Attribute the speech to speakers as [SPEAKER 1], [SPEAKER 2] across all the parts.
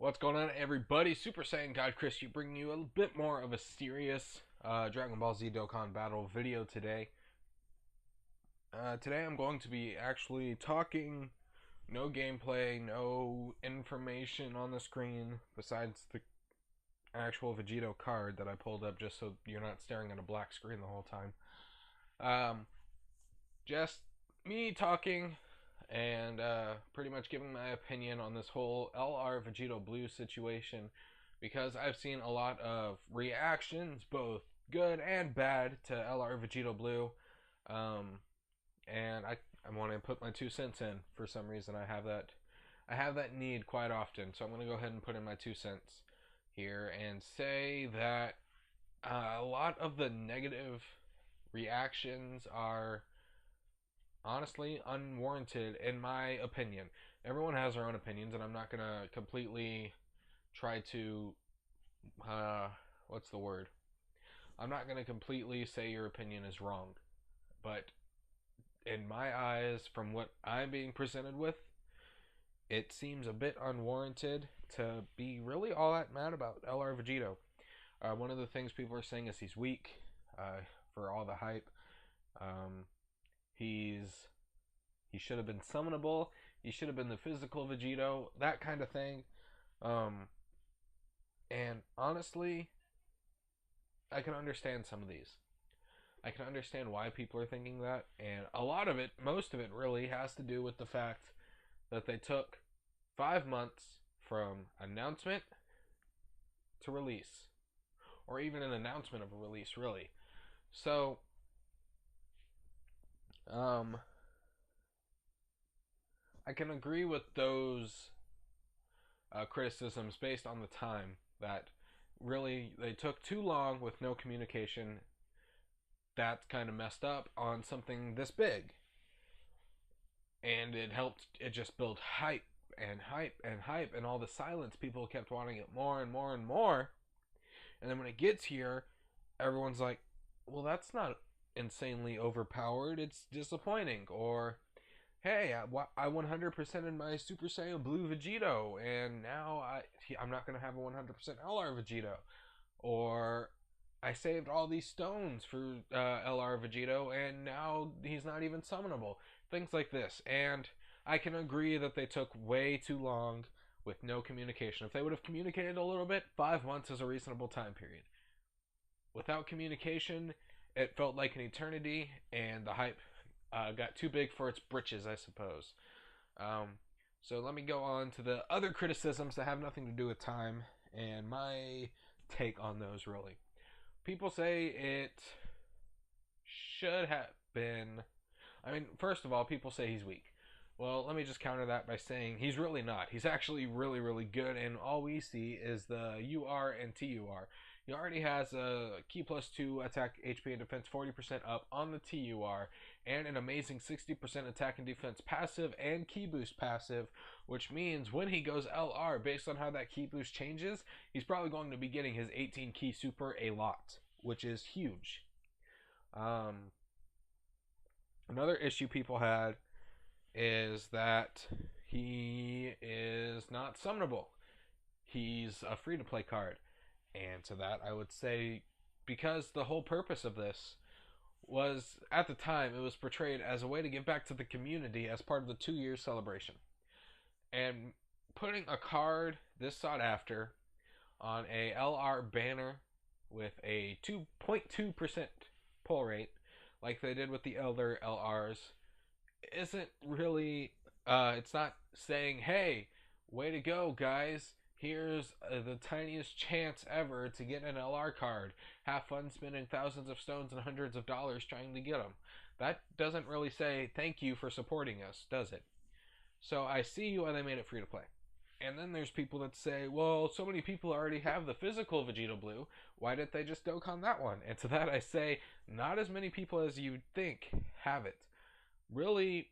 [SPEAKER 1] What's going on, everybody? Super Saiyan God Chris, you bringing you a bit more of a serious Dragon Ball Z Dokkan battle video today. Today I'm going to be actually talking, no gameplay, no information on the screen besides the actual Vegito card that I pulled up just so you're not staring at a black screen the whole time. Just me talking and pretty much giving my opinion on this whole LR Vegito Blue situation because I've seen a lot of reactions, both good and bad, to LR Vegito Blue, and I want to put my 2 cents in. For some reason, I have that need quite often, so I'm going to go ahead and put in my 2 cents here and say that a lot of the negative reactions are honestly unwarranted in my opinion. Everyone has their own opinions, and I'm not gonna completely try to what's the word? I'm not gonna completely say your opinion is wrong, but in my eyes, from what I'm being presented with, it seems a bit unwarranted to be really all that mad about LR Vegito. One of the things people are saying is he's weak for all the hype. He should have been summonable. He should have been the physical Vegito, that kind of thing. And honestly, I can understand some of these. I can understand why people are thinking that, and a lot of it, most of it really, has to do with the fact that they took 5 months from announcement to release, or even an announcement of a release, really. So, I can agree with those criticisms based on the time that really they took too long with no communication. That's kind of messed up on something this big. And it just built hype and hype and hype, and all the silence, people kept wanting it more and more and more. And then when it gets here, everyone's like, well, that's not insanely overpowered, it's disappointing. Or, hey, I 100% in my Super Saiyan Blue Vegito, and now I'm not going to have a 100% LR Vegito. Or, I saved all these stones for LR Vegito, and now he's not even summonable. Things like this. And I can agree that they took way too long with no communication. If they would have communicated a little bit, 5 months is a reasonable time period. Without communication, it felt like an eternity, and the hype got too big for its britches, I suppose. So let me go on to the other criticisms that have nothing to do with time and my take on those, really. People say it should have been. I mean, first of all, people say he's weak. Well, let me just counter that by saying he's really not. He's actually really, really good, and all we see is the UR and TUR. He already has a key +2 attack, HP, and defense 40% up on the TUR, and an amazing 60% attack and defense passive and key boost passive, which means when he goes LR, based on how that key boost changes, he's probably going to be getting his 18 key super a lot, which is huge. Another issue people had is that he is not summonable. He's a free-to-play card. And to that, I would say, because the whole purpose of this was, at the time, it was portrayed as a way to give back to the community as part of the 2-year celebration. And putting a card this sought after on a LR banner with a 2.2% pull rate, like they did with the other LRs, isn't really, it's not saying, hey, way to go, guys. Here's the tiniest chance ever to get an LR card. Have fun spending thousands of stones and hundreds of dollars trying to get them. That doesn't really say thank you for supporting us, does it? So I see why they made it free to play. And then there's people that say, well, so many people already have the physical Vegito Blue. Why didn't they just Dokkan that one? And to that I say, not as many people as you'd think have it. Really,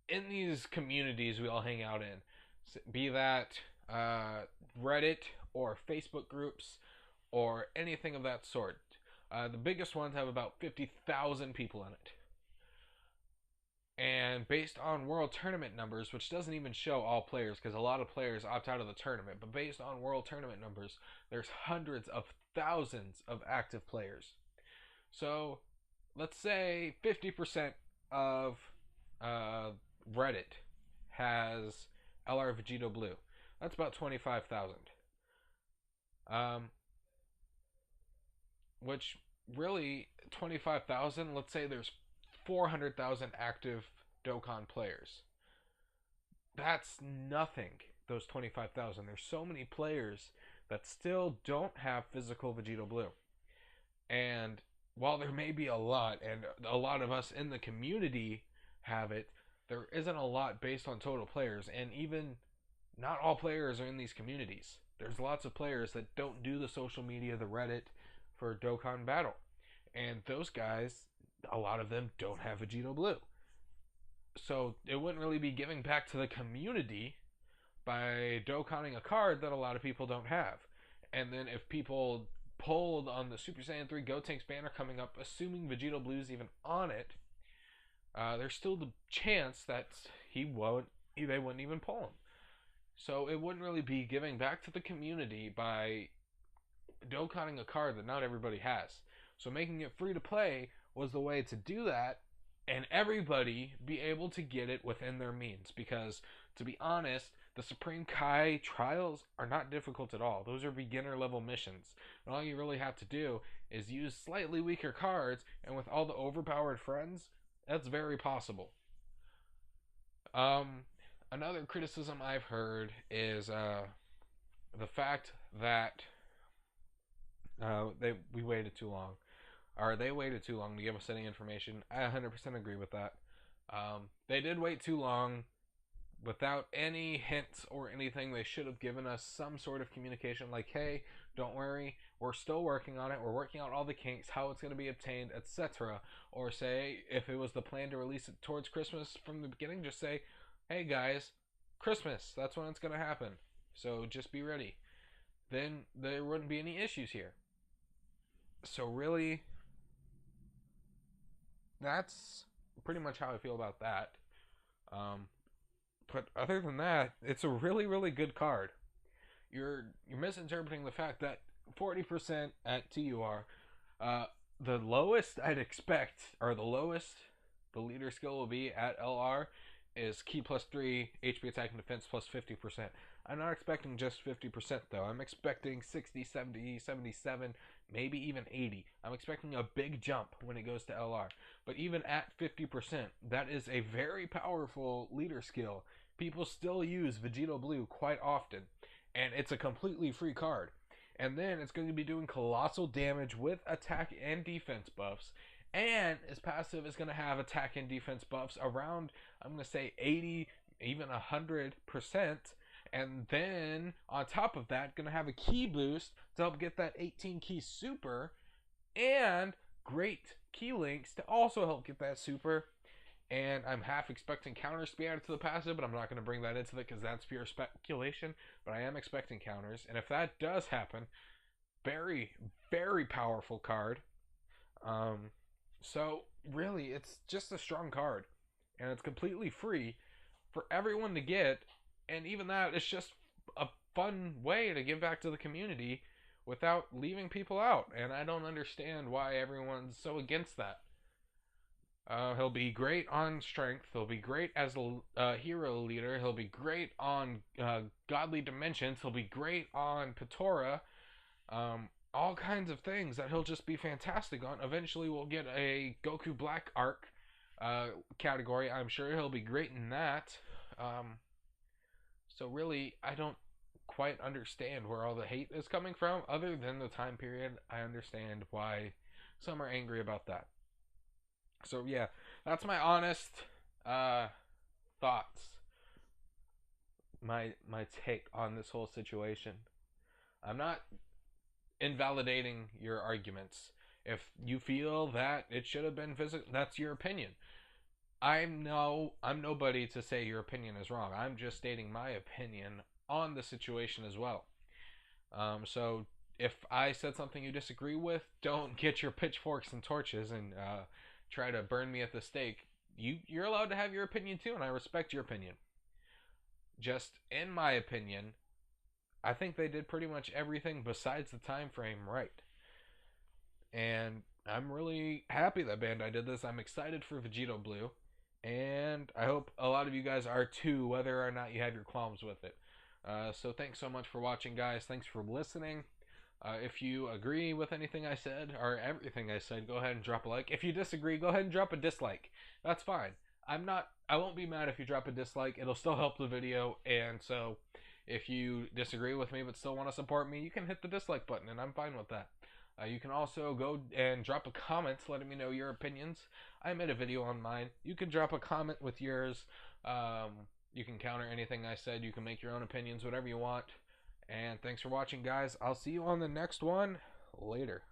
[SPEAKER 1] in these communities we all hang out in, be that Reddit or Facebook groups or anything of that sort. The biggest ones have about 50,000 people in it. And based on world tournament numbers, which doesn't even show all players because a lot of players opt out of the tournament, but based on world tournament numbers, there's hundreds of thousands of active players. So let's say 50% of uh, Reddit has LR Vegito Blue. That's about 25,000. Um, which really 25,000. Let's say there's 400,000 active Dokkan players. That's nothing. Those 25,000. There's so many players that still don't have physical Vegito Blue. And while there may be a lot, and a lot of us in the community have it, there isn't a lot based on total players. And even not all players are in these communities. There's lots of players that don't do the social media, the Reddit for Dokkan Battle. And those guys, a lot of them don't have Vegito Blue. So it wouldn't really be giving back to the community by Dokkaning a card that a lot of people don't have. And then if people pulled on the Super Saiyan 3 Gotenks banner coming up, assuming Vegito Blue's even on it, there's still the chance that they wouldn't even pull him. So it wouldn't really be giving back to the community by Dokkaning a card that not everybody has. So making it free to play was the way to do that, and everybody be able to get it within their means. Because, to be honest, the Supreme Kai trials are not difficult at all. Those are beginner level missions. And all you really have to do is use slightly weaker cards, and with all the overpowered friends, that's very possible. Another criticism I've heard is the fact that we waited too long. Or they waited too long to give us any information. I 100% agree with that. They did wait too long without any hints or anything. They should have given us some sort of communication like, hey, don't worry, we're still working on it. We're working out all the kinks, how it's going to be obtained, etc. Or say, if it was the plan to release it towards Christmas from the beginning, just say, hey guys, Christmas, that's when it's going to happen. So just be ready. Then there wouldn't be any issues here. So really, that's pretty much how I feel about that. But other than that, it's a really, really good card. You're misinterpreting the fact that 40% at TUR, the lowest I'd expect, or the lowest the leader skill will be at LR is Ki plus 3, HP attack and defense plus 50%. I'm not expecting just 50% though. I'm expecting 60, 70, 77, maybe even 80. I'm expecting a big jump when it goes to LR. But even at 50%, that is a very powerful leader skill. People still use Vegito Blue quite often, and it's a completely free card. And then it's going to be doing colossal damage with attack and defense buffs. And its passive is going to have attack and defense buffs around, I'm going to say 80, even 100%. And then, on top of that, going to have a key boost to help get that 18 key super. And great key links to also help get that super. And I'm half expecting counters to be added to the passive, but I'm not going to bring that into it because that's pure speculation. But I am expecting counters. And if that does happen, very, very powerful card. So, really, it's just a strong card. And it's completely free for everyone to get. And even that, it's just a fun way to give back to the community without leaving people out. And I don't understand why everyone's so against that. He'll be great on strength. He'll be great as a hero leader. He'll be great on godly dimensions. He'll be great on Patora. All kinds of things that he'll just be fantastic on. Eventually, we'll get a Goku Black arc category. I'm sure he'll be great in that. So really, I don't quite understand where all the hate is coming from. Other than the time period, I understand why some are angry about that. So yeah, that's my honest thoughts. My take on this whole situation. I'm not invalidating your arguments. If you feel that it should have been physical, that's your opinion. I'm nobody to say your opinion is wrong. I'm just stating my opinion on the situation as well. So if I said something you disagree with, don't get your pitchforks and torches and try to burn me at the stake. you're allowed to have your opinion too, and I respect your opinion. Just in my opinion, I think they did pretty much everything besides the time frame right. And I'm really happy that Bandai did this. I'm excited for Vegito Blue, and I hope a lot of you guys are too, whether or not you have your qualms with it. So thanks so much for watching, guys. Thanks for listening. If you agree with anything I said or everything I said, go ahead and drop a like. If you disagree, go ahead and drop a dislike. That's fine. I won't be mad if you drop a dislike. It'll still help the video. And so if you disagree with me but still want to support me, you can hit the dislike button, and I'm fine with that. You can also go and drop a comment letting me know your opinions. I made a video on mine. You can drop a comment with yours. You can counter anything I said. You can make your own opinions, whatever you want. And thanks for watching, guys. I'll see you on the next one. Later.